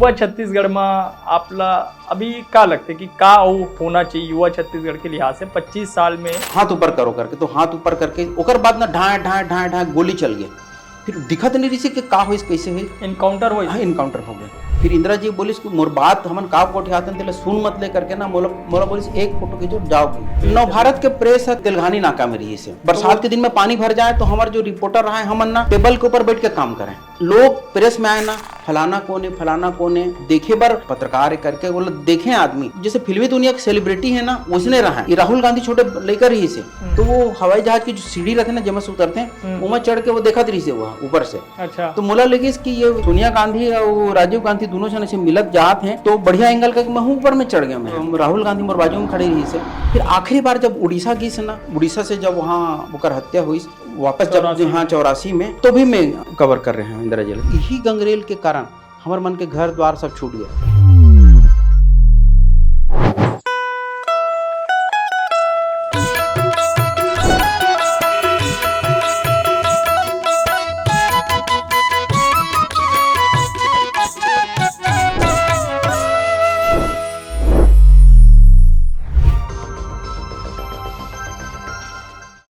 युवा छत्तीसगढ़ में आपला अभी का लगते कि का होना चाहिए युवा छत्तीसगढ़ के लिहाज से 25 साल में? हाथ ऊपर करो करके, तो हाथ ऊपर करके ओकर बाद ना ढाए ढाए ढाए ढाए गोली चल गई। फिर दिखत नहीं रही कि का होइस कैसे हुई, इनकाउंटर हो? हाँ इनकाउंटर हो गया। फिर इंदिरा जी बोलिस कि मोर बात हमन का कोठे आतन तेले सुन मत ले करके ना मोला मोला बोलिस एक फोटो खींचो जाओ। नव भारत के प्रेस है तेलघानी नाका में रही से बरसात के दिन में पानी भर जाए तो हमारे जो रिपोर्टर रहे हमन ना टेबल के ऊपर बैठ के काम करें। लोग प्रेस में आए ना फलाना कौन है देखे बर पत्रकार करके बोले देखे आदमी जैसे फिल्मी दुनिया की सेलिब्रिटी है ना उसने रहा। ये राहुल गांधी छोटे लेकर ही से तो वो हवाई जहाज की जो सीढ़ी रहते ना जब से उतरते हैं वो में चढ़ के वो देखा रही से वो ऊपर से। अच्छा। तो मोला लगी कि ये सोनिया गांधी और राजीव गांधी दोनों जने से मिलत जात हैं तो बढ़िया एंगल का मैं ऊपर में चढ़ गया। मैं राहुल गांधी मोर बाजू में खड़े रही से। फिर आखिरी बार जब उड़ीसा गई से ना, उड़ीसा से जब वहाँ ओकर हत्या हुई वापस जब हाँ 84 में तो भी मैं कवर कर रहे हैं इंदिरा जी। यही गंगरेल के कारण हमारे मन के घर द्वार सब छूट गया।